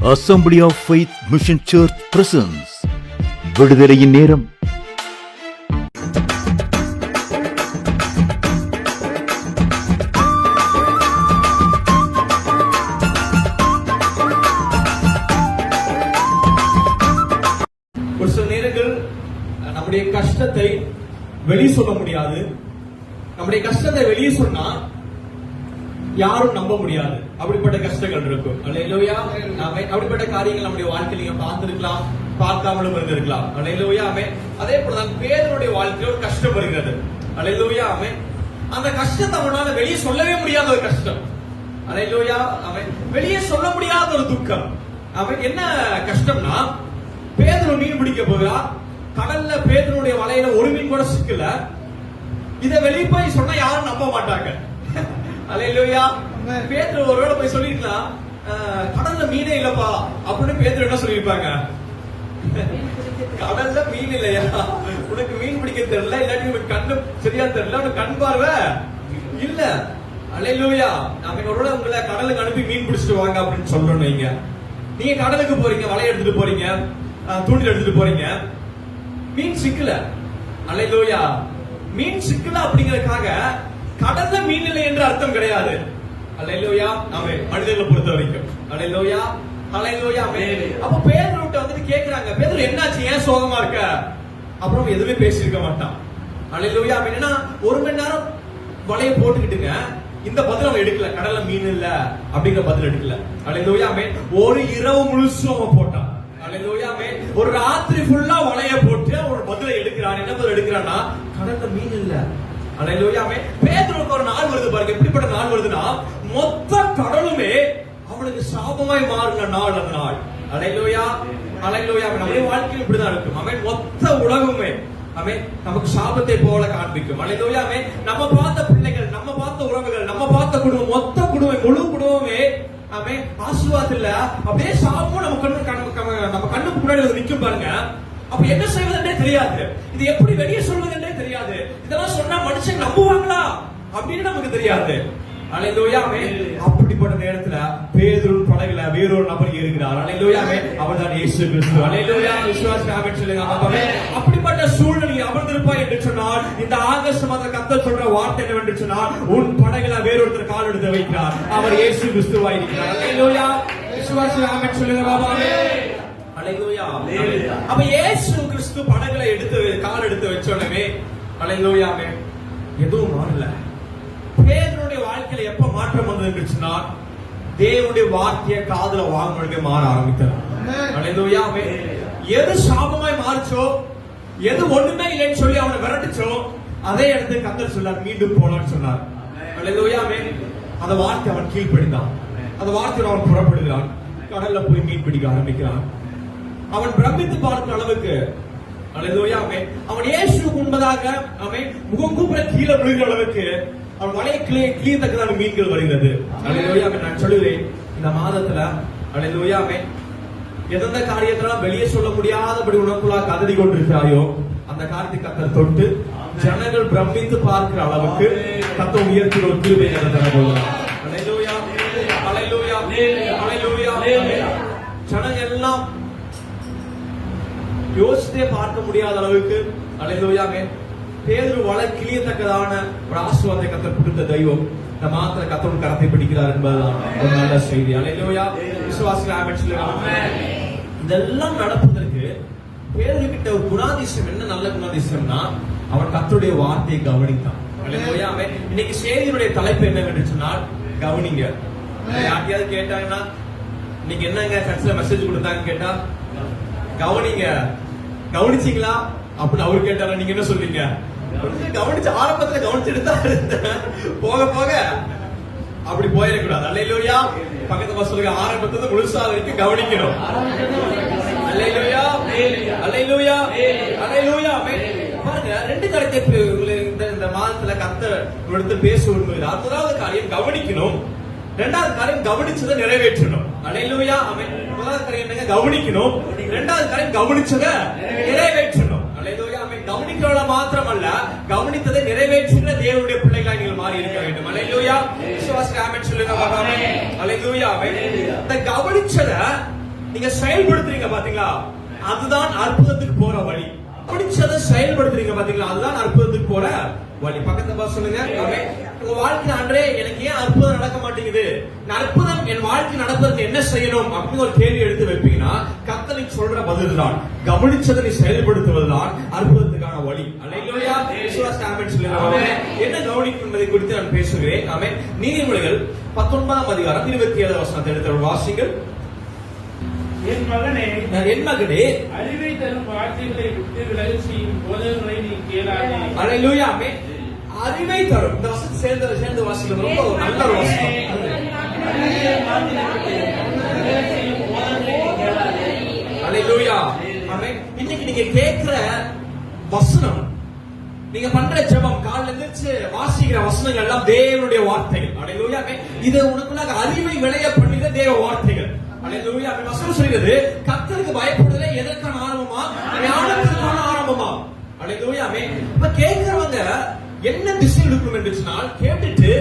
Assembly of Faith Mission Church presents விடுதலையின் நேரம். ஒரு சில நேரங்கள் நம்முடைய கஷ்டத்தை வெளியே சொல்ல முடியாது. நம்முடைய கஷ்டத்தை வெளியே சொன்னா யாரும் நம்ப முடியாது. அப்படிப்பட்ட கஷ்டங்கள் இருக்கும். அல்லேலூயா. அப்படிப்பட்ட காரியங்கள் நம்முடைய வாழ்க்கையில நீங்க பார்த்திருக்கலாம், பார்க்காமலும் இருந்திருக்கலாம். அல்லேலூயா. அதே போலதான் பேதுருடைய வாழ்க்கையில ஒரு கஷ்டம் வருகிறது. அல்லேலூயா. அந்த கஷ்டத்தை அவனால வெளியே சொல்லவே முடியாத ஒரு கஷ்டம். அல்லேலூயா. வெளியே சொல்ல முடியாத ஒரு துக்கம். என்ன கஷ்டம்னா, பேதுரு மீன் பிடிக்க போகிறா, கடல்ல பேதுருடைய வலையில ஒரு மீன் கூட சிக்கல. இதை வெளியே போய் சொன்னா யாரும் நம்ப மாட்டாங்க. அல்லேலூயா. பேதுரு ஒருவேளை போய் சொல்லிருக்கலாம், கடல்ல மீனே இல்லப்பா அப்படின்னு பேதுரு என்ன சொல்லிருப்பாங்க? கடல்ல மீன் இல்லையா, உனக்கு மீன் பிடிக்க தெரியல, இல்லாட்டி உனக்கு கண்ணு சரியா தெரியல, உனக்கு கண் பார்வை இல்ல. அல்லேலூயா. ஒருவேளை உங்களை கடலுக்கு அனுப்பி மீன் பிடிச்சிட்டு வாங்க அப்படின்னு சொல்லணும். நீங்க கடலுக்கு போறீங்க, வலையை எடுத்துட்டு போறீங்க, தூண்டில் எடுத்துட்டு போறீங்க, மீன் சிக்கல. அல்லேலூயா. மீன் சிக்கல அப்படிங்கறதுக்காக கடல்ல மீன் இல்லை என்று அர்த்தம் கிடையாது. அல்லேலூயா. மனிதர்களை பொறுத்த வரைக்கும். அல்லேலூயா. அல்லேலூயா. அப்ப பேதுருட்ட வந்துட்டு கேக்குறாங்க, பேதுரு என்னாச்சு, ஏன் சோகமா இருக்க? அப்புறம் எதுவுமே பேசியிருக்க மாட்டான். அல்லேலூயா. என்னன்னா ஒரு மணி நேரம் வலையை போட்டுக்கிட்டுங்க, இந்த பதில் அவன் எடுக்கல. கடல்ல மீன் இல்ல அப்படிங்கிற பதில் எடுக்கல. அல்லேலூயா. ஒரு இரவு முழுசும் அவன் போட்டான். அல்லேலூயா. ஒரு ராத்திரி ஃபுல்லா வலைய போட்டு ஒரு பதிலை எடுக்கிறான். என்ன பதில் எடுக்கிறான்னா, கடல்ல மீன் இல்ல. அல்லேலூயா. பேதுருக்கு ஒரு நாள் வருது பாருங்க. எப்படிப்பட்ட நாள் வருதுன்னா, மொத்த கடலுமே அவனுக்கு சாபமாய் மாறின நாள் அந்த நாள். அல்லேலூயா. அல்லேலூயா. நம்முடைய வாழ்க்கையில் இப்படிதான் இருக்கும். மொத்த உலகமே நமக்கு சாபத்தை போல காண்பிக்கும். அல்லேலூயா. நம்ம பார்த்த பிள்ளைகள், நம்ம பார்த்த உறவுகள், நம்ம பார்த்த குடும்பம், மொத்த குடும்பம், முழு குடும்பமே ஆசீர்வாதம் இல்ல, அப்படியே சாபமும் நம்ம கண்ணுக்கு முன்னாடி வந்து நிக்கும் பாருங்க. அப்ப என்ன செய்வதென்றே தெரியாது, இது எப்படி வெளியே சொல்வதென்றே தெரியாது, இதெல்லாம் சொன்னா மனுஷன் நம்புவாங்களா அப்படின்னு நமக்கு தெரியாது. அல்லேலூயா. அப்படிப்பட்ட நேரத்துல பேதுரு படகுல வேறொரு நபர் ஏறுகிறார். அல்லேலூயா. அவர்தான் இயேசு கிறிஸ்து. அல்லேலூயா. விசுவாசி ஆமென் சொல்லுங்க. அப்படிப்பட்ட சூழ்நிலையில் அமர்ந்திருப்பாய் என்று சொன்னால், இந்த ஆகஸ்ட் மாதம் கர்த்தர் சொல்ற வார்த்தை என்னவென்று சொன்னால், உன் படகுல வேறொருத்தர் கால் எடுத்து வைக்கிறார். அவர் இயேசு கிறிஸ்துவாய் இருக்கிறார். அல்லேலூயா. விசுவாசி ஆமென் சொல்லுங்க. பாபாவே. அல்லேலூயா. அப்ப இயேசு கிறிஸ்து படகுல கால் எடுத்து வச்சோடனே, அல்லேலூயா, எதுவும் மாறல. பேதுருடைய வாழ்க்கையில எப்ப மாற்றம் வந்ததுன்னா, தேவனுடைய வார்த்தையை காதுல வாங்குறதுக்கு மாற ஆரம்பித்தார். அல்லேலூயா. எது சாபமாய் மாறிச்சோ, எது ஒண்ணுமே இல்லைன்னு சொல்லி அவனை விரட்டுச்சோ, அதே இடத்துக்கு கர்த்தர் சொன்னார், மீண்டும் போலான்னு சொன்னார். அல்லேலூயா. அந்த வார்த்தை அவன் கீழ்ப்படிந்தான். அந்த வார்த்தையோட அவன் புறப்படுகிறான். கடல்ல போய் மீன் பிடிக்க ஆரம்பிக்கிறான். அவன் பிரமித்து பார்க்கிற அளவுக்கு, அல்லேலூயா, அவன் இயேசுவுக்கு முன்பதாக முகம் கூப்பிட கீழே விழுகிற அளவுக்கு அவன் வலையை கிளியத்தக்கதான மீன்கள் வருகிறது. அல்லேலூயா. நான் சொல்லுவேன், இந்த மாதத்துல அல்லேலூயா, எந்த காரியத்தெல்லாம் வெளியே சொல்ல முடியாதபடி உனக்குள்ளா கதறி கொண்டிருக்கிறாயோ, அந்த காரியத்தை கர்த்தர் தொட்டு ஜனங்கள் பிரமித்து பார்க்கிற அளவுக்கு கர்த்தர் உயர்த்தி ஒரு கிருபை நடத்துகிறார். அல்லேலூயா. அல்லேலூயா. அல்லேலூயா. ஜனங்கள் எல்லாம் யோசித்தே பார்க்க முடியாத அளவுக்கு, அல்லேலூயா, பேதுரு வலை கிளியத்தக்கதான ஒரு ஆசீர்வாதத்தை கர்த்தர் கொடுத்த தெய்வம் இந்த மாத்திர கர்த்தர் கரத்தை பிடிக்கிறார் என்பதுதான் ஒரு நல்ல செய்தி. அல்லேலூயா. விசுவாசிகள் ஆமென் சொல்லுங்க. இதெல்லாம் நடப்பதற்கு பேதுரு கிட்ட ஒரு குணாதிசயம், என்ன நல்ல குணாதிசயம்னா, அவன் கர்த்தருடைய வார்த்தையை கவனித்தான். அல்லேலூயா. இன்னைக்கு செய்தியுடைய தலைப்பு என்னவென்று சொன்னால், கவனிங்க. யார்கிட்டயாவது கேட்டாங்கன்னா, இன்னைக்கு என்னங்க சர்ச்சில் மெசேஜ் கொடுத்தாங்க கேட்டா, கவனிங்க, கவனிச்சீங்களா அப்படின்னு அவர் கேட்டாரா, நீங்க என்ன சொல்றீங்க? கவனிச்சு, ஆரம்பத்துல கவனிச்சுட்டு தான் இருந்தேன், போக போக அப்படி போயிடக்கூடாது. அல்லேலூயா. பக்கத்து சொல்லுங்க, ஆரம்பத்துல முழுசா வரைக்கும் கவனிக்கணும். அல்லேலூயா. அல்லேலூயா. அல்லேலூயா. பாருங்க, ரெண்டு காரியத்தை இந்த மாதத்துல கர்த்தர் எடுத்து பேச விரும்புகிறார். முதலாவது காரியம் கவனிக்கணும், இரண்டாவது காரியம் கவனிச்சதை நிறைவேற்றணும். அல்லேலூயா. முதலாவது காரியம் என்னங்க? கவனிக்கணும். இரண்டாவது காரியம் கவனிச்சதை நிறைவேற்றணும். அல்லேலூயா. கவனிக்கிறவள மாத்திரமல்ல, கவனித்ததை நிறைவேற்றுகிற தேவனுடைய பிள்ளைகளாக நீங்கள் மாறி இருக்க வேண்டும். அல்லேலூயா. விசுவாசி ஆமென் சொல்லுங்க. அல்லேலூயா. இந்த கவனிச்சதை நீங்க செயல்படுத்துறீங்க பாத்தீங்களா, அதுதான் அற்புதத்துக்கு போற வழி. பிடிச்சதை செயல்படுத்துறீங்க பாத்தீங்களா, அதுதான் அற்புதத்துக்கு போற வழி. பக்கத்துல பார்த்து சொல்லுங்க, ஆமென். உங்க வாழ்க்கை ஆண்டவரே எனக்கு ஏன் அற்புதம் நடக்க மாட்டேங்குது, அற்புதம் என் வாழ்க்கை நடப்பதற்கு என்ன செய்யணும் அப்படின்னு ஒரு கேள்வி எடுத்து வைப்பீங்கன்னா கர்த்தர் நீ சொல்ற பதில் தான், கவனிச்சதை நீ செயல்படுத்துவதுதான் அற்புதத்துக்கான வழி. அல்லேலூயா. விசுவாச ஆமென் சொல்லுங்க. ஆமென். என்ன கவனிக்கும் என்பதை குறித்து நான் பேசுகிறேன். ஆமென். நீதிமொழிகள் 19ஆம் அதிகாரம் 27 வசனத்தை எடுத்து வாசிங்கள். என் மகனே, என் மகனே, அறிவை தரும் வார்த்தைகளை விட்டு விலகி செய்யும் போதகங்களை நீ கேளாதே. அல்லேலூயா. ஆமென். அறிவை தரும். இந்த வசனம் சேர்ந்து வாசிக்கிறது ரொம்ப ஒரு நல்ல ஒரு வசனம். அல்லேலூயா. ஆமென். இன்னைக்கு நீங்க கேட்கிற வசனம், நீங்க பண்ற ஜெபம், காலையில எந்திரிச்சு வாசிக்கிற வசனங்கள் எல்லாம் தேவனுடைய வார்த்தைகள். அல்லேலூயா. ஆமென். இது உனக்குள்ள அறிவை விளைய பண்ணுகிற தேவ வார்த்தைகள். அல்லேலூயா. ஆமென். வசனம் சொல்கிறது கர்த்தருக்கு பயப்படுதலே எதற்கான ஆரம்பமா, ஞானத்திற்கான ஆரம்பமா. அல்லேலூயா. ஆமென். இப்ப கேட்கிறவங்க என்ன திசை எடுக்கணும் என்று சொன்னால், கேட்டுட்டு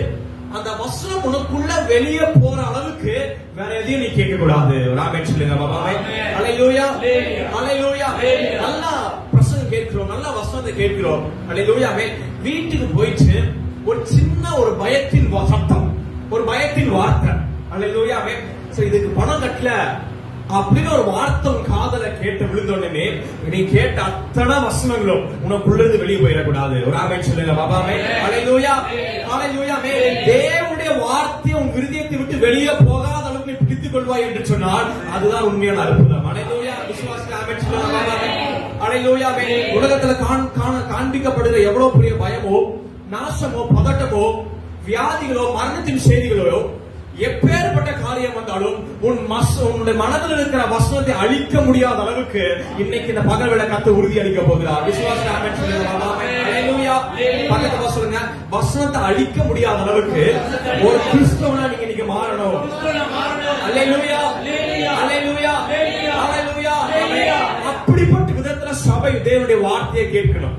அந்த வசனம் உனக்குள்ள வெளியே போற அளவுக்கு வேற எதையும் நீ கேட்க கூடாது. ஆமென் சொல்லுங்க பாபா. அல்லேலூயா. அல்லேலூயா. நல்லா பிரசங்கம் கேட்கிறோம், நல்ல வசனத்தை கேட்கிறோம். அல்லேலூயா. ஆமென். வீட்டுக்கு போயிட்டு ஒரு சின்ன ஒரு பயத்தின் சத்தம், ஒரு பயத்தின் வார்த்தை. அல்லேலூயா. ஆமென். சோ இதுக்கு பணம் கட்டல அப்படின்னு ஒரு வார்த்தை உன் காதல கேட்டு விழுந்த உடனே நீ கேட்ட அத்தனை வசனங்களும் உனக்குள்ள இருந்து வெளியே போயிடக்கூடாது. ஒரு ஆமென் சொல்லுங்க பாபா. அல்லேலூயா. அல்லேலூயா. தேவனுடைய வார்த்தை உன் இருதயத்தை விட்டு வெளியே போகாத அளவுக்கு நீ பிடித்துக் கொள்வாய் என்று சொன்னால் அதுதான் உண்மையான அற்புதம். அல்லேலூயா. விசுவாசி ஆமென் சொல்லுங்க பாபா. அல்லேலூயா. உலகத்துல காண்பிக்கப்படுகிற எவ்வளவு பெரிய பயமோ, நாசமோ, பதட்டமோ, வியாதிகளோ, மரணத்தின் செய்திகளோ, எப்பேற்பட்ட காரியம் வந்தாலும் உன்னுடைய மனதில் இருக்கிற வசனத்தை அழிக்க முடியாத அளவுக்கு இன்னைக்கு இந்த பகல் வேளை கர்த்தர் உறுதி அளிக்க போகிறார். விசுவாச ஆமென் சொல்லுங்க. அல்லேலூயா. பக்கத்துல சொல்லுங்க, வசனத்தை அழிக்க முடியாத அளவுக்கு ஒரு கிறிஸ்தவனா நீங்க இன்னைக்கு மாறணும். அல்லேலூயா. அல்லேலூயா. அல்லேலூயா. அப்படிப்பட்ட விதத்துல சபை தேவனுடைய வார்த்தையை கேட்கணும்.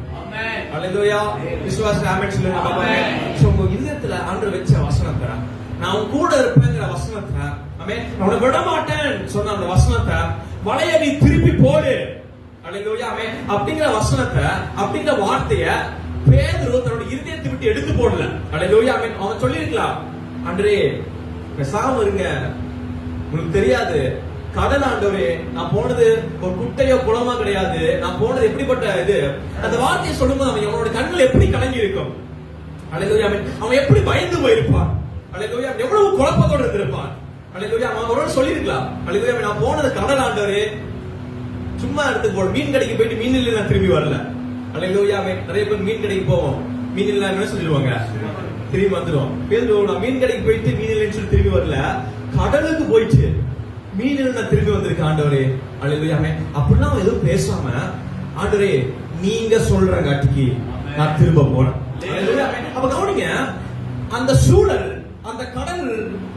அல்லேலூயா. விசுவாச ஆமென் சொல்லுங்க. உங்க இதயத்துல ஆண்டவர் வச்ச வசனத்தை, நான் உன் கூட இருப்பேங்கிற வசனத்தை, ஆமென், நான் உன்னை விட மாட்டேன் சொன்ன அந்த வசனத்தை, வலைய நீ திருப்பி போடு. அல்லேலூயா. ஆமென். அப்படிங்கிற வசனத்தை, அப்படிங்கிற வார்த்தைய பேதுரு தன்னோட இருதயத்தை விட்டு எடுத்து போடல. அல்லேலூயா. ஆமென். அவன் சொல்லிருக்கலாம், ஆண்டவரே பேசாம இருங்க, உங்களுக்கு தெரியாது கடல் ஆண்டவரே, நான் போனது ஒரு குட்டையோ குளமா கிடையாது, நான் போனது எப்படிப்பட்ட இது. அந்த வார்த்தையை சொல்லும்போது அவனோட கண்கள் எப்படி கலங்கி இருக்கும். அல்லேலூயா. ஆமென். அவன் எப்படி பயந்து போயிருப்பான். அல்லேலூயா. எவ்வளவு குழப்பத்தோடு இருந்திருப்பான். அல்லேலூயா. அவன் அவரோட சொல்லிருக்கலாம், அல்லேலூயா, நான் போனது கடல் ஆண்டவரே, சும்மா எடுத்து போட, மீன் கடைக்கு போயிட்டு மீன் இல்ல நான் திரும்பி வரல. அல்லேலூயா. நிறைய பேர் மீன் கடைக்கு போவோம், மீன் இல்ல சொல்லிடுவாங்க, திரும்பி வந்துடும். நான் மீன் கடைக்கு போயிட்டு மீன் இல்லைன்னு சொல்லி திரும்பி வரல, கடலுக்கு போயிட்டு மீன் நான் திரும்பி வந்திருக்கேன் ஆண்டவரே. அல்லேலூயா. அப்படிலாம் அவன் எதுவும் பேசாம, ஆண்டவரே நீங்க சொல்ற காட்டிக்கு நான் திரும்ப போறேன். அப்ப கவனிங்க, அந்த சூழல், அந்த கடல்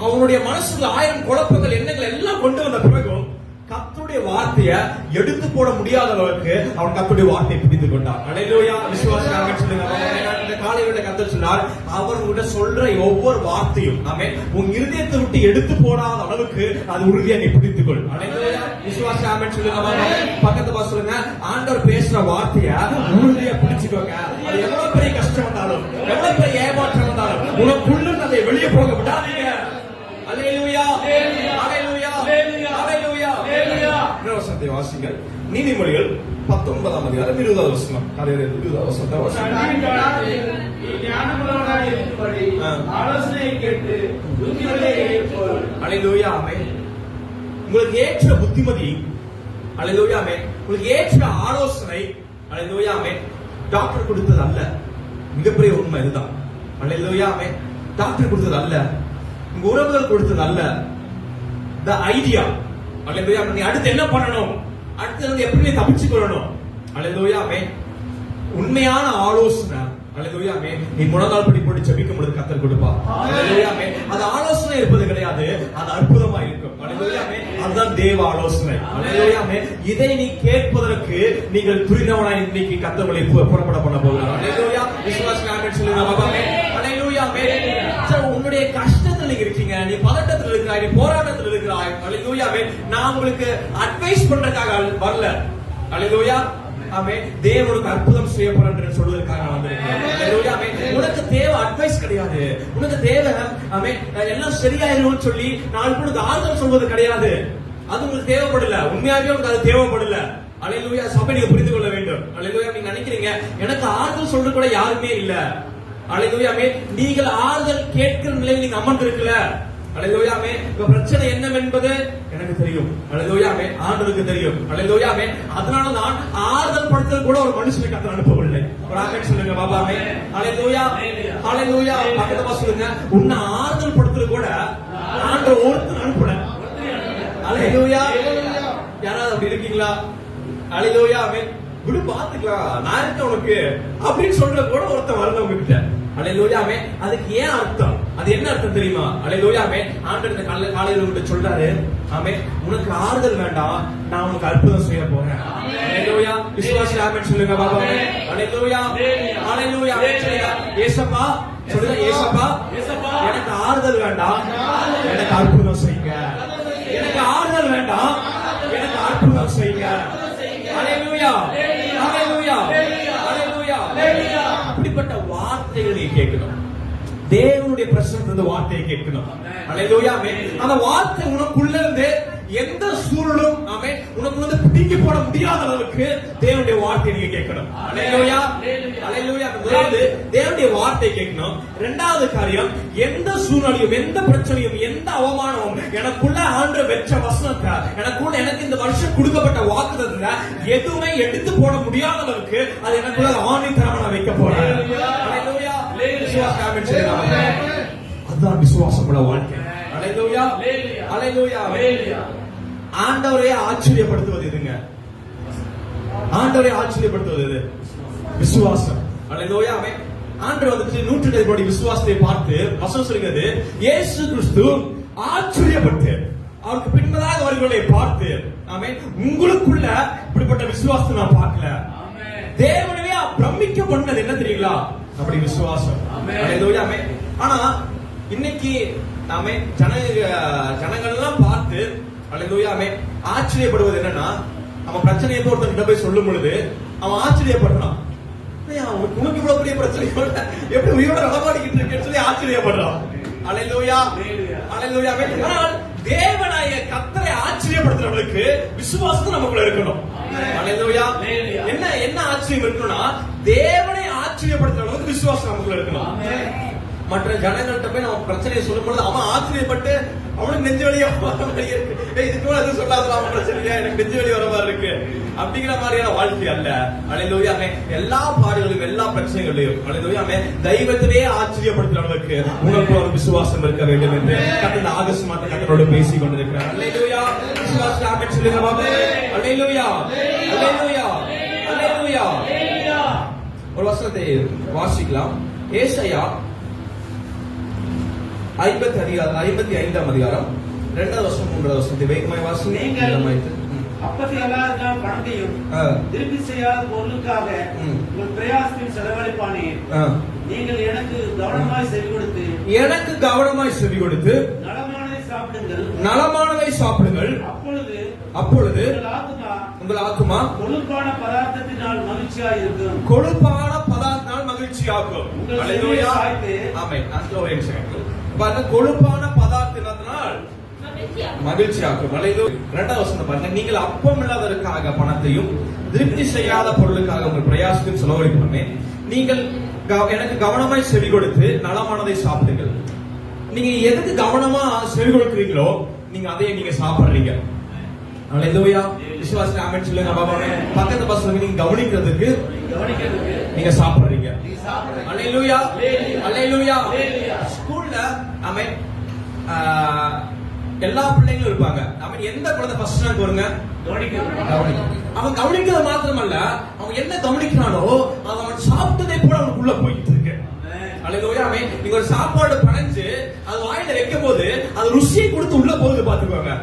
அவனுடைய மனசுல 1000 குழப்பங்கள், எண்ணங்கள் எல்லாம் கொண்டு வந்த பிறகும் கர்த்தருடைய வார்த்தையை எடுத்து போட முடியாத அளவுக்கு அவன் கர்த்தருடைய வார்த்தையை பிடித்துக் கொண்டான். அல்லேலூயா. விசுவாசியாக சொல்லுங்க. இந்த காலையில கர்த்தர் சொன்னார், அவர் உன்கிட்ட சொல்ற ஒவ்வொரு வார்த்தையும், ஆமென், உன் இருதயத்தை விட்டு எடுத்து போடாத அளவுக்கு அது உறுதியா நீ பிடித்துக் கொள். அல்லேலூயா. விசுவாசி ஆமென் சொல்லுங்க. பக்கத்து பாஸ் சொல்லுங்க, ஆண்டவர் பேசுற வார்த்தையை உறுதியா பிடிச்சுக்கோங்க. அது எவ்வளவு பெரிய கஷ்டம் வந்தாலும், எவ்வளவு பெரிய ஏமாற்றம் வந்தாலும் உனக்குள்ள அதை வெளியே போக விடாதீங்க. அல்லேலூயா. அல்லேலூயா. அல்லேலூயா. வசனத்தை வாசிங்கள். நீதிமொழிகள் 19ஆம் அதிகாரம் 20வது வசனம். காலையில 20வது வசனத்தை வாசிங்க. ஆலோசனை கேட்டு புத்திமதியை கேட்போம். அல்லேலூயா. ஆமென். உங்களுக்கு ஏற்ற புத்திமதி, அல்லேலூயா, ஆமென், உங்களுக்கு ஏற்ற ஆலோசனை, அல்லேலூயா, ஆமென், டாக்டர் கொடுத்தது அல்ல. மிகப்பெரிய உண்மை இதுதான். அல்லேலூயா. ஆமென். டாக்டர் கொடுத்தது அல்ல, உங்க உறவுகள் கொடுத்தது அல்ல. the idea. அல்லேலூயா. நீ அடுத்து என்ன பண்ணணும், அடுத்து எப்படி நீ தப்பிச்சு கொள்ளணும். அல்லேலூயா. ஆமென். உண்மையான ஆலோசனை, அல்லேலூயா, ஆமென், நீ முழங்கால் படி போட்டு ஜெபிக்கும் பொழுது கர்த்தர் கொடுப்பார். அல்லேலூயா. ஆமென். அது ஆலோசனை இருப்பது கிடையாது, அது அற்புதமா இருக்கும். அல்லேலூயா. ஆமென். அதுதான் தேவ ஆலோசனை. அல்லேலூயா. ஆமென். இதை நீ கேட்பதற்கு நீங்கள் துரிதமாய் இன்னைக்கு கர்த்தர்களை புறப்பட பண்ண போகிறார். அல்லேலூயா. விசுவாசி ஆமென் சொல்லுங்க. ஆமென். அல்லேலூயா. ஆமென். உன்னுடைய கஷ்டத்துல நீங்க இருக்கீங்க, நீ பதட்டத்துல இருக்கிறாய், நீ போராட்டத்துல இருக்கிறாய். அல்லேலூயா. நான் உங்களுக்கு அட்வைஸ் பண்றதுக்காக வரல. அல்லேலூயா. ஆமென். தேவனுக்கு அற்புதம் செய்ய போறேன்னு சொல்வதற்காக நான் வந்திருக்கேன். அல்லேலூயா. உனக்கு தேவை அட்வைஸ் கிடையாது. உனக்கு தேவை ஆமென் எல்லாம் சரியாயிரும்னு சொல்லி நான் கூட ஆறுதல் சொல்வது கிடையாது. அது உங்களுக்கு தேவைப்படல. உண்மையாவே உங்களுக்கு அது தேவைப்படல. அல்லேலூயா. சபை நீங்க புரிந்து கொள்ள வேண்டும். அல்லேலூயா. நீங்க நினைக்கிறீங்க எனக்கு ஆறுதல் சொல்ற கூட யாருமே இல்ல. அல்லேலூயா. நீங்கள் ஆறுதல் கேட்கிற நிலையில் நீங்க அமர்ந்து இருக்கல. அல்லேலூயா. உங்க பிரச்சனை என்னவென்பது எனக்கு தெரியும். அல்லேலூயா. ஆண்டவருக்கு தெரியும். அல்லேலூயா. அதனால நான் ஆறுதல் படுத்துறது கூட ஒரு மனுஷனை கர்த்தர் அனுப்பவில்லை. ஒரு ஆமென் சொல்லுங்க பாபா. அல்லேலூயா. அல்லேலூயா. பக்கத்துல சொல்லுங்க, உன்னை ஆறுதல் படுத்துறது கூட ஆண்டவர் ஒருத்தர் அனுப்பல. அல்லேலூயா. யாராவது அப்படி இருக்கீங்களா? அல்லேலூயா. விடு பாத்துக்கலாம், நான் இருக்கேன் உனக்கு அப்படின்னு சொல்ற கூட ஒருத்தன் வரல உங்ககிட்ட. அல்லேலூயா. அதுக்கு ஏன் அர்த்தம்? அது என்ன அர்த்தம் தெரியுமா? அல்லேலூயா. ஆண்டவர் இந்த காலையில உங்ககிட்ட சொல்றாரு, ஆமென் உனக்கு ஆறுதல் வேண்டாம், நான் உனக்கு அற்புதம் செய்ய போறேன். அல்லேலூயா. விசுவாசி ஆமென் சொல்லுங்க பாபா. அல்லேலூயா. அல்லேலூயா. ஏசப்பா சொல்லுங்க, ஏசப்பா எனக்கு ஆறுதல் வேண்டாம், எனக்கு அற்புதம் செய்யுங்க. எனக்கு ஆறுதல் வேண்டாம், எனக்கு அற்புதம் செய்யுங்க. அல்லேலூயா. அல்லேலூயா. அல்லேலூயா. அப்படிப்பட்ட வார்த்தைகளை கேட்கணும். தேவனுடைய பிரசன்னத்திலிருந்து வார்த்தையை கேட்கணும். அல்லேலூயா. அந்த வார்த்தை உனக்குள்ள இருந்து எந்த சூழலும் உனக்கு பிடிக்கி போட முடியாத அளவுக்கு தேவனுடைய வார்த்தையை நீங்க கேட்கணும். அல்லேலூயா. அல்லேலூயா. முதலாவது தேவனுடைய வார்த்தையை கேட்கணும். இரண்டாவது காரியம், எந்த சூழ்நிலையும் எந்த பிரச்சனையும் எந்த அவமானமும் எனக்குள்ள ஆண்டவர் வெச்ச வசனத்தை எனக்கு இந்த வருஷம் கொடுக்கப்பட்ட வாக்குத்தத்தத்தை எதுவுமே எடுத்து போட முடியாத அளவுக்கு அது எனக்குள்ள ஆணித்தரமா நான் வைக்க போறேன். அல்லேலூயா. அதுதான் விசுவாசமுள்ள வாழ்க்கை. அல்லேலூயா. அல்லேலூயா. ஆண்டவரை ஆச்சரியப்படுத்துவது எதுங்க? ஆண்டவரை ஆச்சரியப்படுத்துவது எது? விசுவாசம். அல்லேலூயா. ஆண்டவர் வந்துட்டு 100 கோடி விசுவாசத்தை பார்த்து வசனம் சொல்கிறது, இயேசு கிறிஸ்து ஆச்சரியப்பட்டு அவருக்கு பின்பதாக அவர்களை பார்த்து, ஆமென் உங்களுக்குள்ள இப்படிப்பட்ட விசுவாசத்தை நான் பார்க்கல. தேவனவே பிரமிக்க பண்ணது என்ன தெரியுங்களா? அப்படி விசுவாசம். அல்லேலூயா. ஆனா இன்னைக்கு நாம ஜனங்கள் எல்லாம் பார்த்து அல்லேலூயா ஆச்சரியப்படுவது என்னன்னா, அவன் பிரச்சனையை ஒருத்தன் போய் சொல்லும் பொழுது அவன் ஆச்சரியப்படுறான். உனக்கு இவ்வளவு பெரிய பிரச்சனை எப்படி உயிரோட நடமாடிக்கிட்டு இருக்கேன்னு சொல்லி ஆச்சரியப்படுறான். அல்லேலூயா. அல்லேலூயா. ஆனால் தேவனாய கர்த்தரை ஆச்சரியப்படுத்துறவங்களுக்கு விசுவாசம் நமக்குள்ள இருக்கணும். அல்லேலூயா. என்ன ஆச்சரியம் இருக்கணும்னா, தேவனை ஆச்சரியப்படுத்துறவங்களுக்கு விசுவாசம் நமக்குள்ள இருக்கணும். மற்ற ஜனங்கள்ட்ட போய் நம்ம பிரச்சனையை சொல்லும் பொழுது அவன் ஆச்சரியப்பட்டு அவனுக்கு நெஞ்சு வலியா இருக்கு, இதுக்கு மேல எதுவும் சொல்லாத அவன் பிரச்சனையா எனக்கு நெஞ்சு வலி வர மாதிரி இருக்கு அப்படிங்கிற மாதிரியான வாழ்க்கை அல்ல. அல்லேலூயா. எல்லா பாடுகளும் எல்லா பிரச்சனைகளையும் அல்லேலூயா தெய்வத்திலே ஆச்சரியப்படுத்துறவங்களுக்கு உங்களுக்கு ஒரு விசுவாசம் இருக்க வேண்டும் என்று கர்த்தர் ஆகஸ்ட் மாதம் கர்த்தரோடு பேசிக் கொண்டிருக்கிறார். அல்லேலூயா. விசுவாசம் ஆமென் சொல்லுங்க பாபா. அல்லேலூயா. அல்லேலூயா. அல்லேலூயா. ஒரு வசனத்தை வாசிக்கலாம். ஏசாயா 55ஆம் அதிகாரம் 2வது வசனம் 3வது வசனத்தை வேகமாய் வாசிங்க. அப்பத்தி அல்லாத பணத்தையும் திருப்பி செய்யாத பொருளுக்காக உங்கள் பிரயாசத்தில் செலவழிப்பானே, நீங்கள் எனக்கு கவனமாய் செவி கொடுத்து நலமானதை சாப்பிடுங்கள். அப்பொழுது உங்கள் ஆத்துமா கொழுப்பான பதார்த்தத்தினால் மகிழ்ச்சியாக இருக்கும். கொழுப்பான பதார்த்தத்தினால் மகிழ்ச்சியாகும். ஆமென். கொழுப்பான பதார்த்தத்தினால் மகிழ்ச்சியாக்கும். இரண்டாவது வசனம் பாருங்க, நீங்கள் அப்பம் இல்லாததற்காக பணத்தையும் திருப்தி செய்யாத பொருளுக்காக உங்கள் பிரயாசத்தில் செலவழிப்போமே, நீங்கள் எனக்கு கவனமாய் செவி கொடுத்து நலமானதை சாப்பிடுங்கள். நீங்க எதுக்கு கவனமா செவி கொடுக்கிறீங்களோ நீங்க அதையே நீங்க சாப்பிடுறீங்க. அல்லேலூயா. விசுவாசி ஆமென் சொல்லுங்க பாபா. பக்கத்து பசங்க நீங்க கவனிக்கிறதுக்கு நீங்க சாப்பிடுறீங்க. அல்லேலூயா. அல்லேலூயா. ஸ்கூல்ல ஆமென் எல்லா பிள்ளைங்களும் இருப்பாங்க. அவன் எந்த குழந்தை ஃபர்ஸ்ட் ரேங்க் வருங்க? அவன் கவனிக்கிறது மாத்திரமல்ல, அவன் என்ன கவனிக்கிறானோ அவன் சாப்பிட்டதை போல அவனுக்குள்ள போயிட்டு இருக்கு. அல்லேலூயா. நீங்க ஒரு சாப்பாடு படைஞ்சு அது வாயில வைக்கும் போது அது ருசியை கொடுத்து உள்ள போகுது பாத்துக்கோங்க.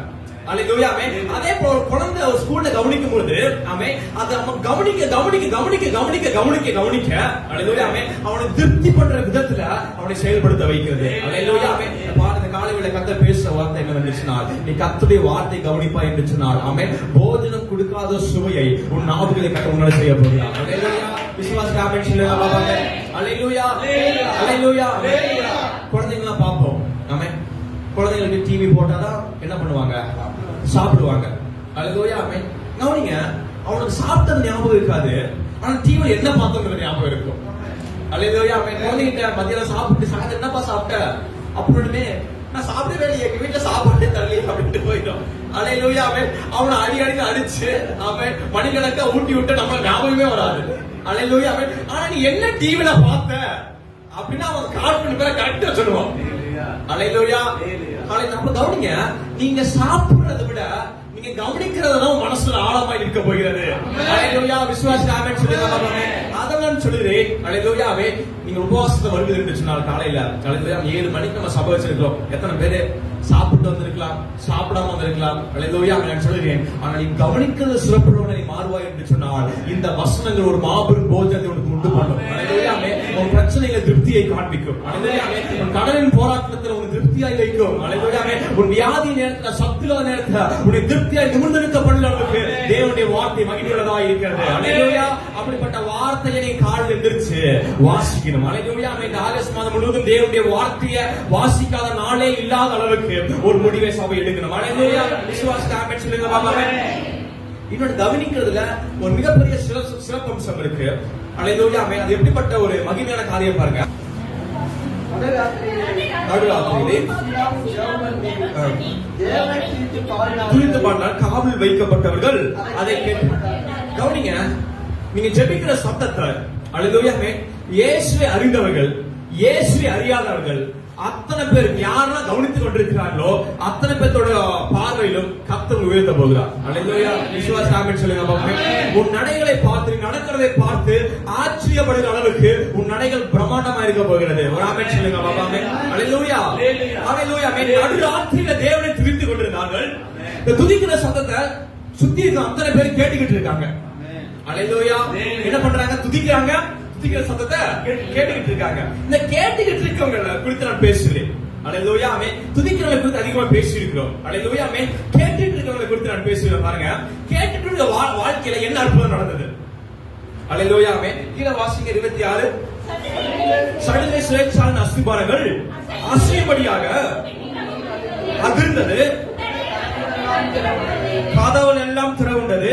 அல்லேலூயா. அதே போல குழந்தை ஒரு ஸ்கூல்ல கவனிக்கும் பொழுது அதை அவன் கவனிக்க அல்லேலூயா அவனை திருப்தி பண்ற விதத்துல அவனை செயல்படுத்த வைக்கிறது. அல்லேலூயா. பாருங்க காலையில கர்த்தர் பேசுற வார்த்தை என்ன வந்துச்சுனால், நீ கர்த்தருடைய வார்த்தை கவனிப்பா என்று சொன்னால், ஆமென், போஜனம் கொடுக்காத சுவையை உன் நாவுகளை கர்த்தர் உன்னோட செய்ய போகிறார். அல்லேலூயா. விசுவாசி ஆமென் சொல்லுங்க பாபாங்க. அல்லேலூயா. அல்லேலூயா. குழந்தைங்கள பாப்போம். ஆமென். குழந்தைகளுக்கு டிவி போட்டாதான் என்ன பண்ணுவாங்க? சாப்பிடுவாங்க. அல்லேலூயா. ஆமென். கவனிங்க, அவனுக்கு சாப்பிட்டது ஞாபகம் இருக்காது, ஆனா டிவில என்ன பார்த்தோம்ன்றது ஞாபகம் இருக்கும். அல்லேலூயா. ஆமென். குழந்தைகிட்ட மத்தியானம் சாப்பிட்டு சாயந்தரம் என்னப்பா சாப்பிட்ட அப்படின்னுமே, நான் சாப்பிடவே இல்லையே, எங்க வீட்டுல சாப்பாடு தரலையே அப்படின்ட்டு போயிடும். அல்லேலூயா. ஆமென். அவனை அடி அடிச்சு அவன் மணிக்கணக்கா ஊட்டி விட்டு நம்ம ஞாபகமே வராது. அல்லேலூயா. ஆமென். ஆனா நீ என்ன டிவில பார்த்த அப்படின்னா அவன் கார்ட்டூன் பேரை கரெக்டா சொல்லுவான். அல்லேலூயா. நம்ம கவனிங்க, நீங்க சாப்பிடுறதை விட நீங்க கவனிக்கிறதுதான் மனசுல ஆழமா இருக்க போகிறது. அல்லேலூயா. விசுவாசி ஆமென் சொல்லுங்க. அதெல்லாம் சொல்லுறேன். அல்லேலூயா. நீங்க உபவாசத்தை வருது என்று சொன்னால் காலையில அல்லேலூயா 7 மணிக்கு நம்ம சபை வச்சிருக்கோம். எத்தனை பேரு சாப்பிட்டு வந்திருக்கலாம், சாப்பிடாம வந்திருக்கலாம். அல்லேலூயா. நான் சொல்லுறேன், ஆனா நீ கவனிக்கிறது சிறப்புள்ளவனை நீ மாறுவாய் என்று சொன்னால் இந்த வசனங்கள் ஒரு மாபெரும் போஜனத்தை உனக்கு உண்டு பண்ணும். அல்லேலூயா. உன் பிரச்சனைகளை திருப்தியை காண்பிக்கும். அல்லேலூயா. உன் கடலின் போராட்டத்தில் உன் திருப்தியாய் வைக்கும். அல்லேலூயா. உன் வியாதி நேரத்துல, சத்துள்ள நேரத்துல உன்னை திருப்தியாய் நிமிர்ந்தெடுக்க பண்ணுவதற்கு தேவனுடைய வார்த்தை மகிழ்ச்சியுள்ளதா இருக்கிறது. அல்லேலூயா. அப்படிப்பட்ட வார்த்தையை நீ காலில் எந்திரிச்சு வாசிக்கணும். அல்லேலூயா. இந்த ஆகஸ்ட் மாதம் முழுவதும் தேவனுடைய வார்த்தையை வாசிக்காத நாளே இல்லாத அளவுக்கு ஒரு முடிவை சபை எடுக்கணும். அல்லேலூயா. விசுவாசி ஆமென் சொல்லுங்க பாபாவே. இன்னொரு கவனிக்கிறதுல ஒரு மிகப்பெரிய சிறப்பம்சம் இருக்கு. அல்லேலூயா. அது எப்படிப்பட்ட ஒரு மகிமையான காரியம் பாருங்க. துரித்து பாடினார், காவல் வைக்கப்பட்டவர்கள் அதை கேட்டு. கவனிங்க, நீங்க ஜெபிக்கிற சத்தத்தை அல்லேலூயா இயேசுவை அறிந்தவர்கள், இயேசுவை அறியாதவர்கள் அத்தனை பேர் யாரெல்லாம் கவனித்துக் கொண்டிருக்கிறார்களோ அத்தனை பேரோட பார்வையிலும் கர்த்தர் உயர்த்த போகிறார். அல்லேலூயா. விசுவாசி ஆமென் சொல்லுங்க பாப்போம். உன் நடைகளை பார்த்து, நடக்கிறதை பார்த்து ஆச்சரியப்படுகிற அளவுக்கு உன் நடைகள் பிரம்மாண்டமா இருக்க போகிறது. ஒரு ஆமென் சொல்லுங்க பாப்போம். அல்லேலூயா. அல்லேலூயா. நடுராத்திரியில தேவனை துதித்துக் கொண்டிருந்தார்கள். இந்த துதிக்கிற சத்தத்தை சுத்தி இருக்க அத்தனை பேர் கேட்டுக்கிட்டு இருக்காங்க. அல்லேலூயா. என்ன பண்றாங்க? துதிக்கிறாங்க. துதிக்கிற சத்தத்தை கேட்டுக்கிட்டு இருக்காங்க. இந்த கேட்டுக்கிட்டு இருக்கவங்க குறித்து நான் பேசுறேன். அல்லேலூயா. துதிக்கிறவங்களை குறித்து அதிகமா பேசி இருக்கிறோம். அல்லேலூயா. கேட்டுட்டு இருக்கவங்களை குறித்து நான் பேசுறேன். பாருங்க, கேட்டுட்டு இருக்க வாழ்க்கையில என்ன அற்புதம் நடந்தது. அல்லேலூயா. கீழே வாசிங்க 26. சடுதிரை சுழற்சாலின் அஸ்திபாரங்கள் அசையும்படியாக அதிர்ந்தது, கதவுகள் எல்லாம் திறவுண்டது,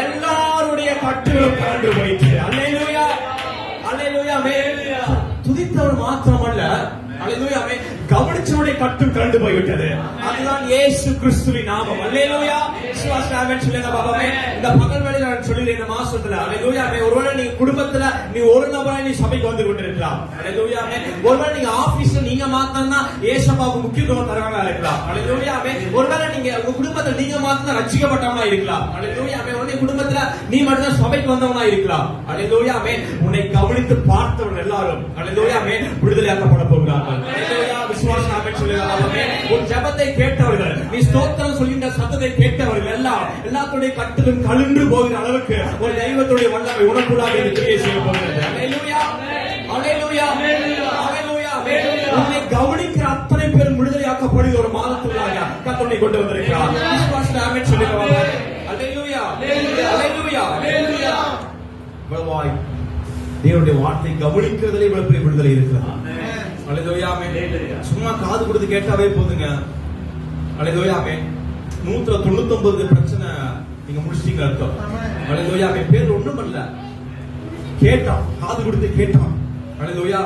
எல்லாருடைய கட்டுகளும் கலந்து போயிற்று. அல்லேலூயா. அல்லேலூயா. துதித்தவர் மாத்திரமல்ல, அல்லேலூயா, கவனிச்சவருடைய கட்டும் கலந்து போய்விட்டது. அதுதான் இயேசு கிறிஸ்துவின் நாமம். அல்லேலூயா. விசுவாசி ஆமென் சொல்லுங்க பாபாவே. இந்த பகல் வேளையில நான் சொல்லுறேன், இந்த மாசத்துல அல்லேலூயா, ஒருவேளை நீங்க குடும்பத்துல நீ ஒரு நபரா நீ சபைக்கு வந்து கொண்டிருக்கலாம். அல்லேலூயா. ஒருவேளை நீங்க ஆபீஸ்ல நீங்க மாத்திரம் தான் ஏசப்பாவுக்கு முக்கியத்துவம் தரவங்களா இருக்கலாம். அல்லேலூயா. ஒருவேளை நீங்க உங்க குடும்பத்துல நீங்க மாத்திரம் தான் ரட்சிக்கப்பட்டவங்களா இருக்கலாம். அல்லேலூயா. உன்னுடைய குடும்பத்துல நீ மட்டும் தான் சபைக்கு வந்தவங்களா இருக்கலாம். அல்லேலூயா. உன்னை கவனித்து பார்த்தவர்கள் எல்லாரும் அல்லேலூயா விடுதலையாக்கப்பட போகிறார்கள். அல்லேலூயா. விசுவாசி ஆமென் சொல்லுங்க. உன் ஜெபத்தை கேட்டவர்கள், நீ ஸ்தோத்திரம் சொல்கின்ற சத்தத்தை கேட்டவர்கள் எல்லாம் எல்லாத்துடைய கட்டுகளும் கழுன்று போகிற அளவுக்கு ஒரு தெய்வத்துடைய வல்லமை உனக்குள்ளாக கிரியை செய்ய போகிறது. அல்லேலூயா. அல்லேலூயா. அல்லேலூயா. உன்னை கவனிக்கிற அத்தனை பேர் விடுதலையாக்கப்படுகிற ஒரு மாதத்துள்ளாக கர்த்தர் கொண்டு வந்திருக்கிறார். விசுவாசி ஆமென் சொல்லுங்க. அல்லேலூயா. அல்லேலூயா. அல்லேலூயா. பலவாய் தேவனுடைய வார்த்தை கவனிக்கிறதுல இவ்வளவு பெரிய விடுதலை இருக்கிறது. அல்லேலூயா. சும்மா காது கொடுத்து கேட்டாவே போதுங்க. அல்லேலூயா. 199 பிரச்சனை நீங்க முடிச்சிட்டீங்க அர்த்தம். அல்லேலூயா. பேர் ஒண்ணும் பண்ணல, கேட்டான், காது கொடுத்து கேட்டான். அல்லேலூயா.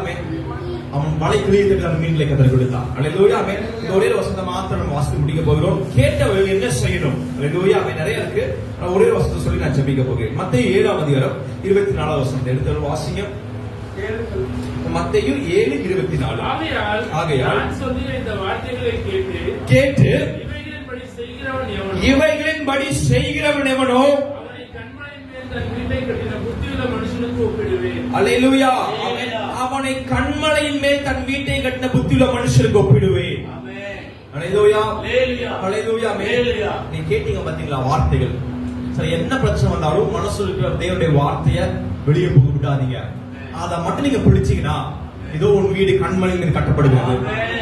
அவன் வலை கிளியத்துக்கு அந்த மீன்களை கத்தர் கொடுத்தான். அல்லேலூயா. இந்த ஒரே வசனத்தை மாத்திரம் வாசித்து முடிக்க போகிறோம். கேட்டவர்கள் என்ன செய்யணும்? அல்லேலூயா. நிறைய இருக்கு, ஒரே வசனத்தை சொல்லி நான் ஜெபிக்க போகிறேன். மத்தேயு 7ஆம் அதிகாரம் 24ஆம் வசனத்தை எடுத்து வாசிங்க. மத்தேயு 7:24. ஆகையால் நான் சொல்லிய இந்த வார்த்தைகளை கேட்டு இவைகளின்படி செய்கிறவன் எவனோ அவனை கண்மலையின் மேல் தன் வீட்டை கட்டின புத்தியுள்ள மனுஷனுக்கு ஒப்பிடுவேன். அல்லேலூயா. அவனை கண்மலையின் மேல் தன் வீட்டை கட்டின புத்தியுள்ள மனுஷனுக்கு ஒப்பிடுவேன். அல்லேலூயா. அல்லேலூயா. நீ கேட்டீங்க பாத்தீங்களா வார்த்தைகள்? சரி, என்ன பிரச்சனை வந்தாலும் மனசுல இருக்கிற தேவனுடைய வார்த்தையை வெளியே போக விடாதீங்க. அதை மட்டும் நீங்க பிடிச்சீங்கன்னா இதோ உன் வீடு கண்மலை மீது கட்டப்படுகிறது.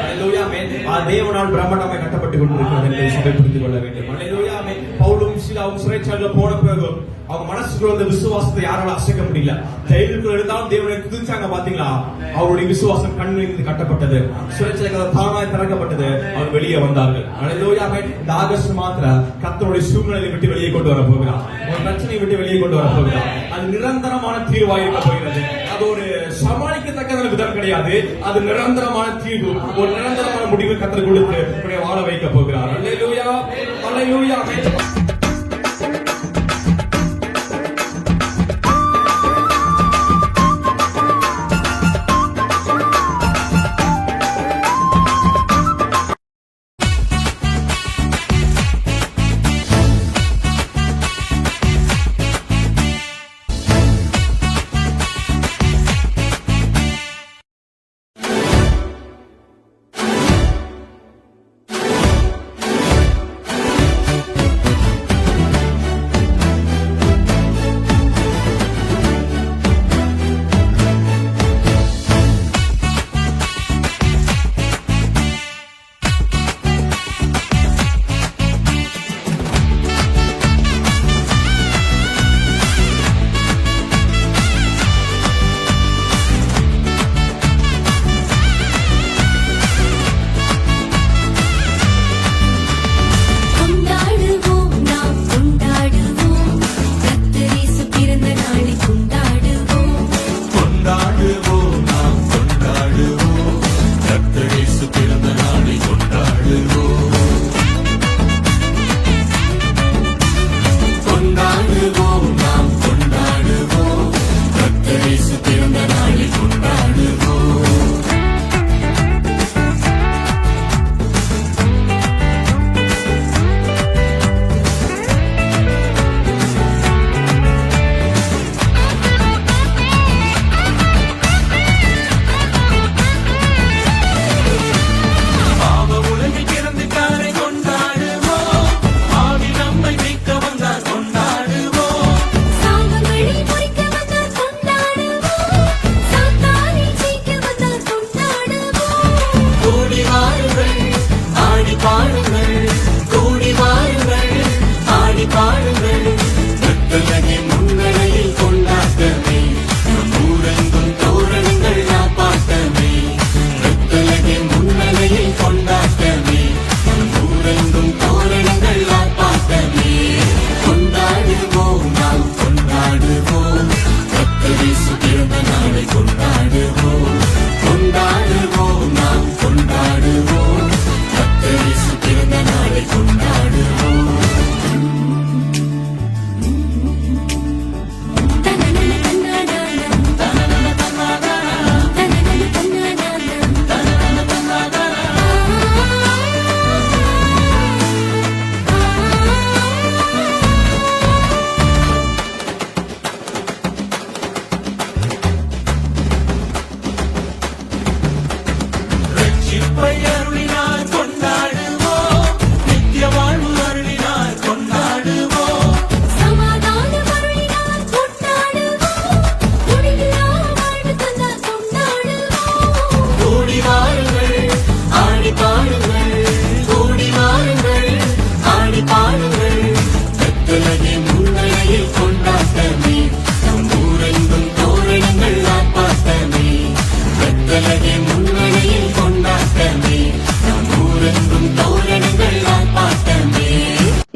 அல்லேலூயா ஆமென். தேவனால் பிரம்மாண்டமாய் கட்டப்பட்டு கொண்டிருக்கிறது என்பதை சபை புரிந்து கொள்ள வேண்டும். அல்லேலூயா ஆமென். பவுலும் சீலாவும் சிறைச்சாலையில போன பிறகு அவங்க மனசுக்குள்ள வந்த விசுவாசத்தை யாரால அசைக்க முடியல. ஜெயிலுக்குள்ள இருந்தாலும் தேவனை துதிச்சாங்க. பாத்தீங்களா, அவருடைய விசுவாசம் கண்ணிலிருந்து கட்டப்பட்டது, சிறைச்சாலை தானாய் திறக்கப்பட்டது, அவர் வெளியே வந்தார்கள். அல்லேலூயா ஆமென். இந்த ஆகஸ்ட் மாத்திர கர்த்தருடைய சூழ்நிலையை விட்டு வெளியே கொண்டு வர போகிறார். ஒரு பிரச்சனையை விட்டு வெளியே கொண்டு வர போகிறார். அது நிரந்தரமான தீர்வாக இருக்க போகிறது. அது ஒரு சமாளிக்கத்தக்க விதம் கிடையாது. அது நிரந்தரமான தீர்வு, ஒரு நிரந்தரமான முடிவு கர்த்தர் கொடுத்து வாழ வைக்க போகிறார். அல்லேலூயா அல்லேலூயா ஆமென்.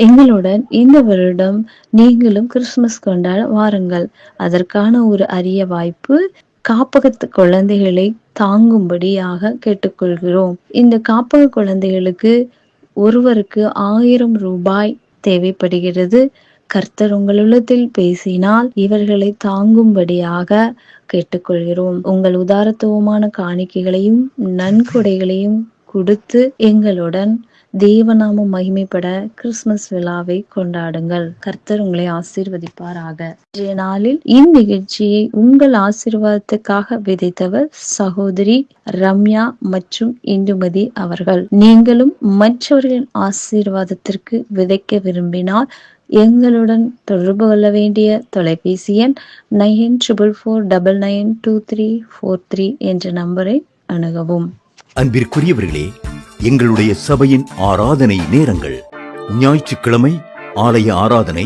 எங்களுடன் இந்த வருடம் நீங்களும் கிறிஸ்துமஸ் கொண்டாட வாருங்கள். அதற்கான ஒரு அரிய வாய்ப்பு, காப்பகத்து குழந்தைகளை தாங்கும்படியாக கேட்டுக்கொள்கிறோம். இந்த காப்பக குழந்தைகளுக்கு ஒருவருக்கு 1000 ரூபாய் தேவைப்படுகிறது. கர்த்தர் உங்கள் உள்ளத்தில் பேசினால் இவர்களை தாங்கும்படியாக கேட்டுக்கொள்கிறோம். உங்கள் உதாரத்துவமான காணிக்கைகளையும் நன்கொடைகளையும் கொடுத்து எங்களுடன் தேவநாமம் மகிமைப்பட கிறிஸ்துமஸ் விழாவை கொண்டாடுங்கள். கர்த்தர் உங்களை ஆசீர்வதிப்பாராக. இன்றைய நாளில் இந்நிகழ்ச்சியை உங்கள் ஆசீர்வாதத்துக்காக விதைத்தவர் சகோதரி ரம்யா மற்றும் இந்துமதி அவர்கள். நீங்களும் மற்றவர்களின் ஆசீர்வாதத்திற்கு விதைக்க விரும்பினால் எங்களுடன் தொடர்பு கொள்ள வேண்டிய தொலைபேசி எண் 9444992343 என்ற நம்பரை அணுகவும். அன்பிற்குரியவர்களே, எங்களுடைய சபையின் ஆராதனை நேரங்கள்: ஞாயிற்றுக்கிழமை ஆலய ஆராதனை,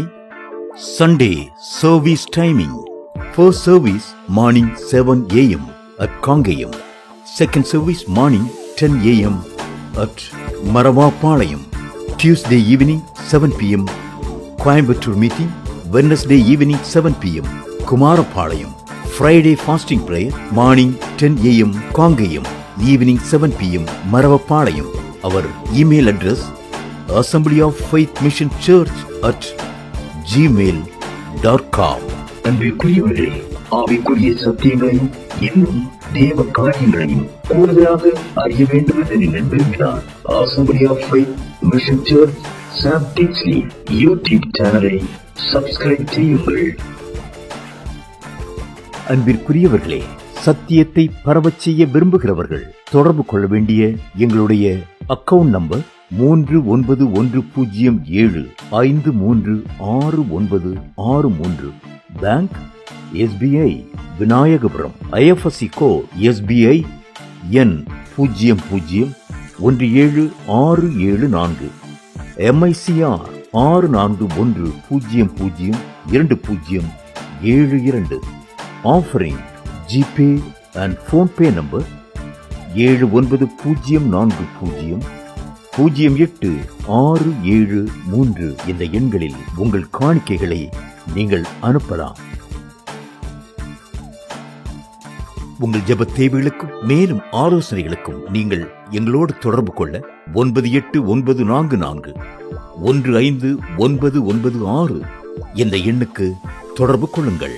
Sunday service timing. First service morning 7 a.m. at Kangayam. Second service morning 10 a.m. at Maravapalayam. Tuesday evening 7 p.m. Coimbatore meeting. Wednesday evening 7 p.m. Kumarapalayam. Friday fasting prayer morning 10 a.m. Kangayam. Evening 7 p.m. Maravapalayam. Our email address Assembly of Faith Mission Church at gmail.com. அன்பிற்குரியவர்களே, ஆவிக்குரிய சத்தியங்களையும் இன்னும் தேவ காரியங்களையும் கூடுதலாக அறிய வேண்டும் என்று நீங்கள் விரும்பினால் Assembly of Faith Mission Church Sam Tinsley YouTube சேனலை சப்ஸ்கிரைப் செய்யுங்கள். அன்பிற்குரியவர்களே, சத்தியத்தை பரவச் செய்ய விரும்புகிறவர்கள் தொடர்பு கொள்ள வேண்டிய எங்களுடைய account number 3917536963. Bank SBI Vinayagapuram. IFSC code SBI N 001764. MICR 64102072. Offering GPay and PhonePe number 79400867 இந்த எண்களில் உங்கள் காணிக்கைகளை நீங்கள் அனுப்பலாம். உங்கள் ஜெப தேவைகளுக்கும் மேலும் ஆலோசனைகளுக்கும் நீங்கள் எங்களோடு தொடர்பு கொள்ள 9894415996 என்ற எண்ணுக்கு தொடர்பு கொள்ளுங்கள்.